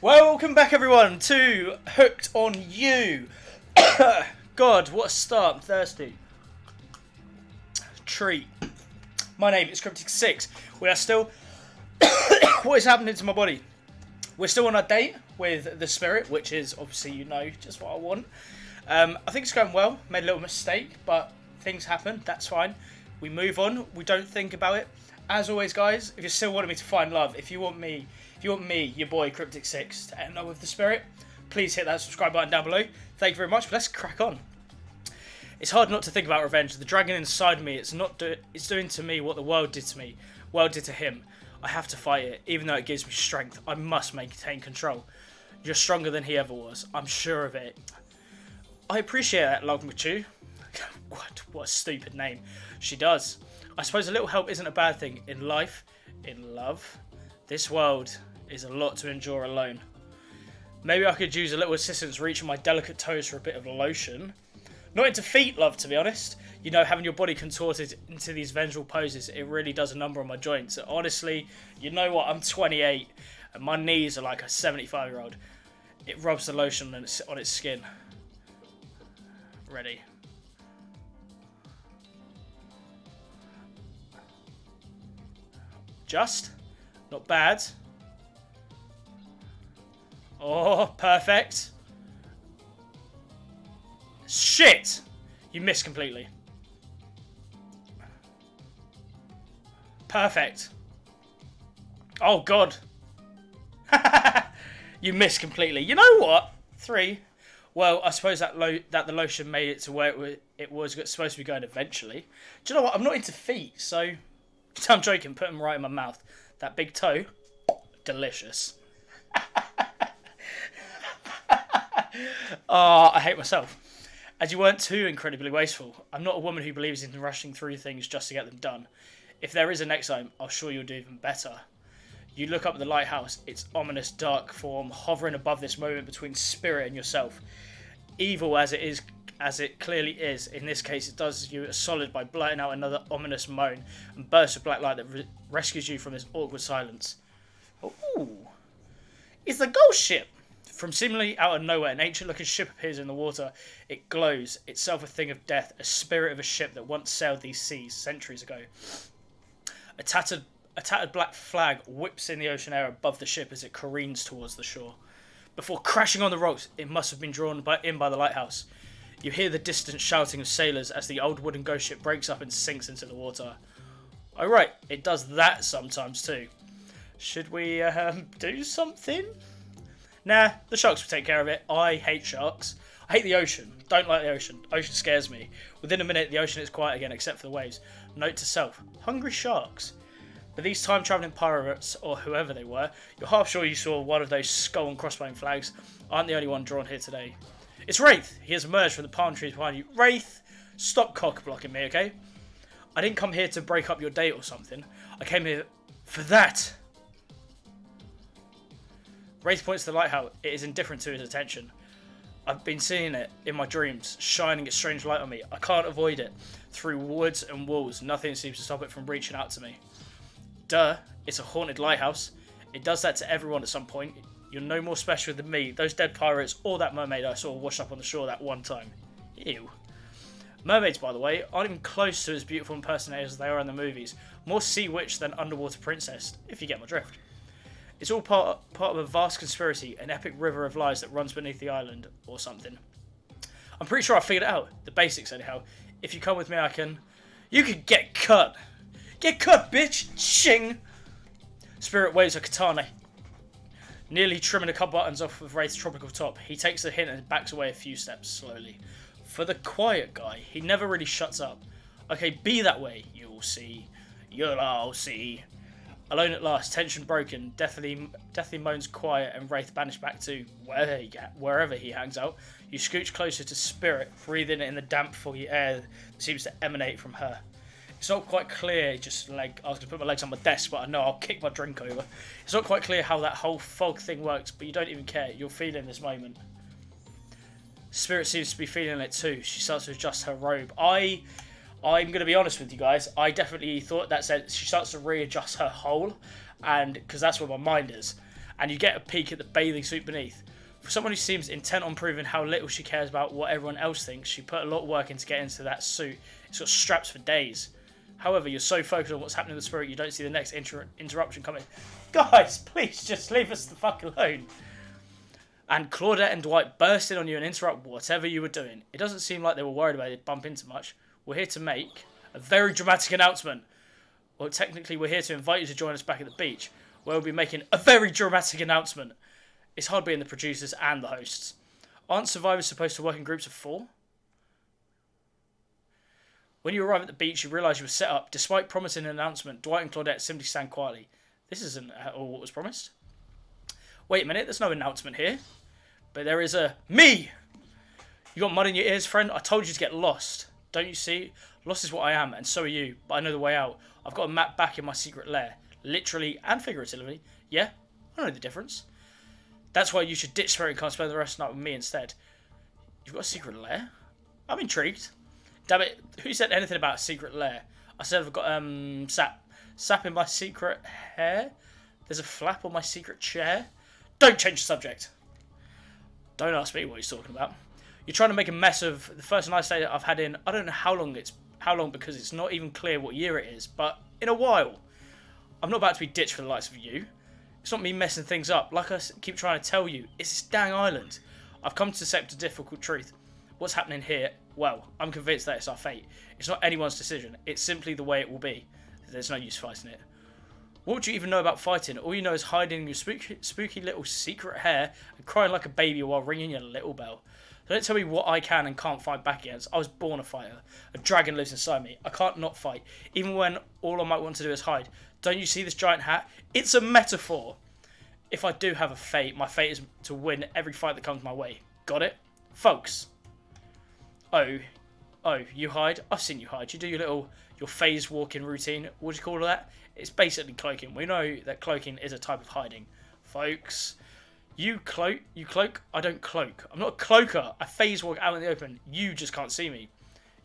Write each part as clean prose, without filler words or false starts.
Welcome back everyone to Hooked on You. God, what a start, I'm thirsty. Treat. My name is CrypticVI. We are still... What is happening to my body? We're still on our date with the spirit, which is obviously, you know, just what I want. I think it's going well. Made a little mistake, but things happen. That's fine. We move on. We don't think about it. As always, guys, if you're still wanting me to find love, if you want me, your boy CrypticVI, to end up with the spirit, please hit that subscribe button down below. Thank you very much. But let's crack on. It's hard not to think about revenge. The dragon inside me, it's doing to me what the world did to me. World did to him. I have to fight it, even though it gives me strength. I must maintain control. You're stronger than he ever was. I'm sure of it. I appreciate that, Longmachu. What a stupid name. She does. I suppose a little help isn't a bad thing. In life, in love, this world is a lot to endure alone. Maybe I could use a little assistance reaching my delicate toes for a bit of lotion. Not into feet, love, to be honest. You know, having your body contorted into these vengeful poses, it really does a number on my joints. Honestly, you know what? I'm 28 and my knees are like a 75-year-old. It rubs the lotion on its skin. Ready. Just. Not bad. Oh, perfect. Shit! You missed completely. Perfect. Oh, God. You missed completely. You know what? 3. Well, I suppose that the lotion made it to where it was supposed to be going eventually. Do you know what? I'm not into feet, so... I'm joking. Put them right in my mouth. That big toe. Delicious. Oh, I hate myself. As you weren't too incredibly wasteful. I'm not a woman who believes in rushing through things just to get them done. If there is a next time, I'll sure you'll do even better. You look up at the lighthouse, its ominous dark form hovering above this moment between spirit and yourself. Evil as it clearly is, in this case it does you a solid by blurting out another ominous moan and burst of black light that rescues you from this awkward silence. Ooh. It's the ghost ship! From seemingly out of nowhere, an ancient-looking ship appears in the water. It glows, itself a thing of death, a spirit of a ship that once sailed these seas centuries ago. A tattered black flag whips in the ocean air above the ship as it careens towards the shore. Before crashing on the rocks, it must have been drawn in by the lighthouse. You hear the distant shouting of sailors as the old wooden ghost ship breaks up and sinks into the water. Oh right, it does that sometimes too. Should we do something? Nah, the sharks will take care of it. I hate sharks. I hate the ocean. Don't like the ocean. Ocean scares me. Within a minute, the ocean is quiet again except for the waves. Note to self, hungry sharks. But these time-travelling pirates, or whoever they were, you're half sure you saw one of those skull and crossbone flags, aren't the only one drawn here today. It's Wraith! He has emerged from the palm trees behind you. Wraith! Stop cock-blocking me, okay? I didn't come here to break up your date or something. I came here for that! Wraith points to the lighthouse. It is indifferent to his attention. I've been seeing it in my dreams, shining its strange light on me. I can't avoid it. Through woods and walls, nothing seems to stop it from reaching out to me. Duh, it's a haunted lighthouse. It does that to everyone at some point. You're no more special than me, those dead pirates, or that mermaid I saw wash up on the shore that one time. Ew. Mermaids, by the way, aren't even close to as beautiful impersonators as they are in the movies. More sea witch than underwater princess, if you get my drift. It's all part of a vast conspiracy, an epic river of lies that runs beneath the island, or something. I'm pretty sure I figured it out. The basics, anyhow. If you come with me, I can... You could get cut! Get cut, bitch! Shing! Spirit waves a katana, nearly trimming a couple buttons off of Wraith's tropical top. He takes the hint and backs away a few steps, slowly. For the quiet guy, he never really shuts up. Okay, be that way, you'll see. You'll all see. Alone at last, tension broken, deathly moans quiet, and Wraith banished back to wherever he hangs out. You scooch closer to Spirit, breathing in the damp, foggy air that seems to emanate from her. It's not quite clear, I was going to put my legs on my desk, but I know I'll kick my drink over. It's not quite clear how that whole fog thing works, but you don't even care. You're feeling this moment. Spirit seems to be feeling it too. She starts to adjust her robe. I'm going to be honest with you guys. I definitely thought that said she starts to readjust her hole, and because that's where my mind is. and you get a peek at the bathing suit beneath. For someone who seems intent on proving how little she cares about what everyone else thinks, she put a lot of work in to get into that suit. It's got straps for days. However, you're so focused on what's happening in the spirit, you don't see the next interruption coming. Guys, please just leave us the fuck alone. And Claudette and Dwight burst in on you and interrupt whatever you were doing. It doesn't seem like they were worried about it bump into much. We're here to make a very dramatic announcement. Well, technically, we're here to invite you to join us back at the beach, where we'll be making a very dramatic announcement. It's hard being the producers and the hosts. Aren't survivors supposed to work in groups of 4? When you arrive at the beach, you realise you were set up. Despite promising an announcement, Dwight and Claudette simply stand quietly. This isn't at all what was promised. Wait a minute, there's no announcement here. But there is a me! You got mud in your ears, friend? I told you to get lost. Don't you see? Lost is what I am, and so are you. But I know the way out. I've got a map back in my secret lair. Literally and figuratively. Yeah? I know the difference. That's why you should ditch Spirit and come spend the rest of the night with me instead. You've got a secret lair? I'm intrigued. Damn it, who said anything about a secret lair? I said I've got sap in my secret hair. There's a flap on my secret chair. Don't change the subject. Don't ask me what he's talking about. You're trying to make a mess of the first night stay that I've had in, I don't know how long because it's not even clear what year it is, but in a while. I'm not about to be ditched for the likes of you. It's not me messing things up. Like I keep trying to tell you, it's this dang island. I've come to accept a difficult truth. What's happening here? Well, I'm convinced that it's our fate. It's not anyone's decision. It's simply the way it will be. There's no use fighting it. What would you even know about fighting? All you know is hiding in your spooky little secret hair and crying like a baby while ringing your little bell. So don't tell me what I can and can't fight back against. I was born a fighter. A dragon lives inside me. I can't not fight, even when all I might want to do is hide. Don't you see this giant hat? It's a metaphor. If I do have a fate, my fate is to win every fight that comes my way. Got it? Folks. Oh, you hide? I've seen you hide. You do your phase walking routine. What do you call that? It's basically cloaking. We know that cloaking is a type of hiding. Folks, you cloak? I don't cloak. I'm not a cloaker. I phase walk out in the open. You just can't see me.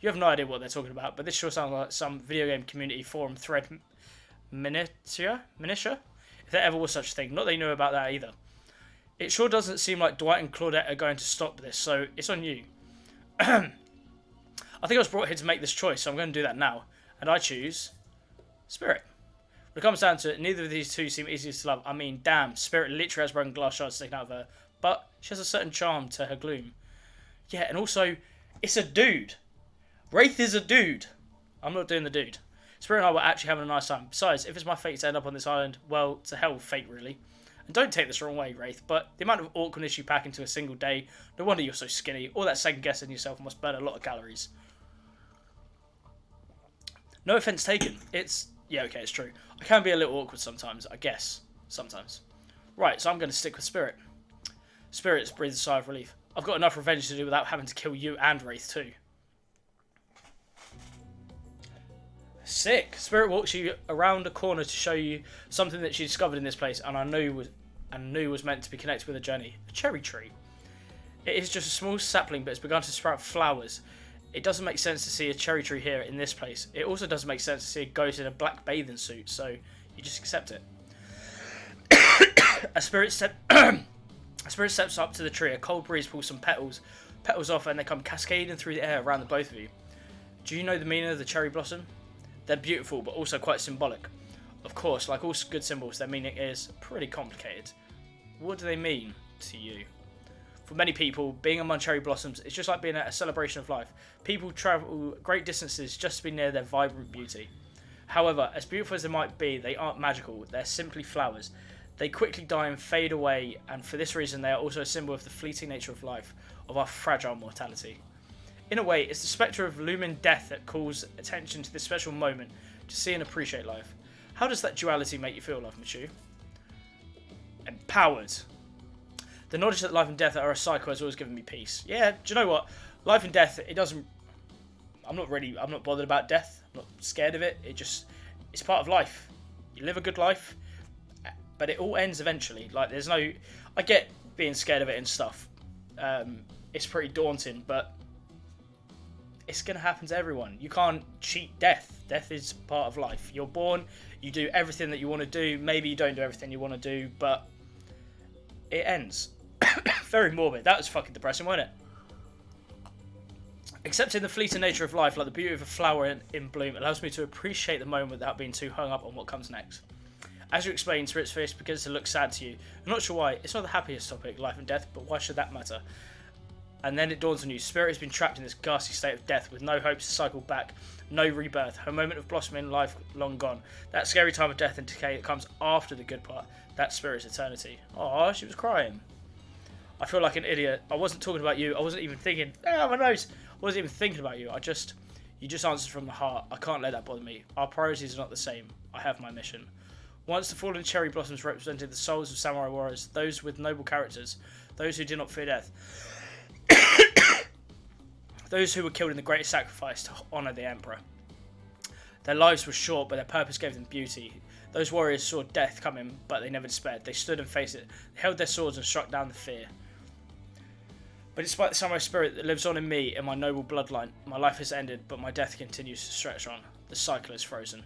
You have no idea what they're talking about, but this sure sounds like some video game community forum thread minutia? If there ever was such a thing. Not that you know about that either. It sure doesn't seem like Dwight and Claudette are going to stop this, so it's on you. I think I was brought here to make this choice, so I'm going to do that now. And I choose Spirit. When it comes down to it, neither of these two seem easiest to love. I mean, damn, Spirit literally has broken glass shards taken out of her. But she has a certain charm to her gloom. Yeah, and also, it's a dude. Wraith is a dude. I'm not doing the dude. Spirit and I were actually having a nice time. Besides, if it's my fate to end up on this island, well, to hell with fate, really. And don't take this the wrong way, Wraith, but the amount of awkwardness you pack into a single day, no wonder you're so skinny. All that second guessing yourself must burn a lot of calories. No offense taken. Yeah, okay, it's true. I can be a little awkward sometimes, I guess. Sometimes. Right, so I'm going to stick with Spirit. Spirit breathes a sigh of relief. I've got enough revenge to do without having to kill you and Wraith too. Sick. Spirit walks you around a corner to show you something that she discovered in this place, and I knew was meant to be connected with a journey. A cherry tree. It is just a small sapling, but it's begun to sprout flowers. It doesn't make sense to see a cherry tree here in this place. It also doesn't make sense to see a ghost in a black bathing suit, so you just accept it. A spirit steps up to the tree. A cold breeze pulls some petals off, and they come cascading through the air around the both of you. Do you know the meaning of the cherry blossom? They're beautiful, but also quite symbolic. Of course, like all good symbols, their meaning is pretty complicated. What do they mean to you? For many people, being among cherry blossoms is just like being at a celebration of life. People travel great distances just to be near their vibrant beauty. However, as beautiful as they might be, they aren't magical. They're simply flowers. They quickly die and fade away, and for this reason they are also a symbol of the fleeting nature of life, of our fragile mortality. In a way, it's the spectre of looming death that calls attention to this special moment to see and appreciate life. How does that duality make you feel, Love Machu? Empowered. The knowledge that life and death are a cycle has always given me peace. Yeah, do you know what? Life and death, it doesn't... I'm not bothered about death. I'm not scared of it. It's part of life. You live a good life, but it all ends eventually. Like, there's no... I get being scared of it and stuff. It's pretty daunting, but it's going to happen to everyone. You can't cheat death. Death is part of life. You're born, you do everything that you want to do. Maybe you don't do everything you want to do, but it ends. Very morbid. That was fucking depressing, wasn't it? Accepting the fleeting nature of life, like the beauty of a flower in bloom, allows me to appreciate the moment without being too hung up on what comes next. As you explain, Spirit's face begins to look sad to you. I'm not sure why. It's not the happiest topic, life and death, but why should that matter? And then it dawns on you. Spirit has been trapped in this ghastly state of death with no hope to cycle back, no rebirth, her moment of blossoming life long gone. That scary time of death and decay that comes after the good part, that's Spirit's eternity. Oh, she was crying. I feel like an idiot. I wasn't talking about you. I wasn't even thinking, my nose. I wasn't even thinking about you. You just answered from the heart. I can't let that bother me. Our priorities are not the same. I have my mission. Once the fallen cherry blossoms represented the souls of samurai warriors, those with noble characters, those who did not fear death, those who were killed in the greatest sacrifice to honour the emperor. Their lives were short, but their purpose gave them beauty. Those warriors saw death coming, but they never despaired. They stood and faced it. They held their swords and struck down the fear. But despite the samurai spirit that lives on in me and my noble bloodline, my life has ended, but my death continues to stretch on. The cycle is frozen.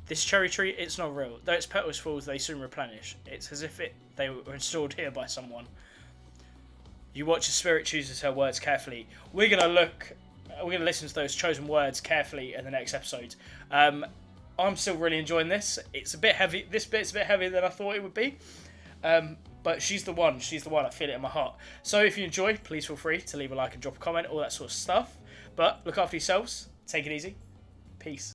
This cherry tree, it's not real. Though its petals fall, they soon replenish. It's as if they were installed here by someone. You watch as Spirit chooses her words carefully. We're gonna listen to those chosen words carefully in the next episode. I'm still really enjoying this. It's a bit heavy. This bit's a bit heavier than I thought it would be. But she's the one. She's the one. I feel it in my heart. So if you enjoy, please feel free to leave a like and drop a comment, all that sort of stuff. But look after yourselves. Take it easy. Peace.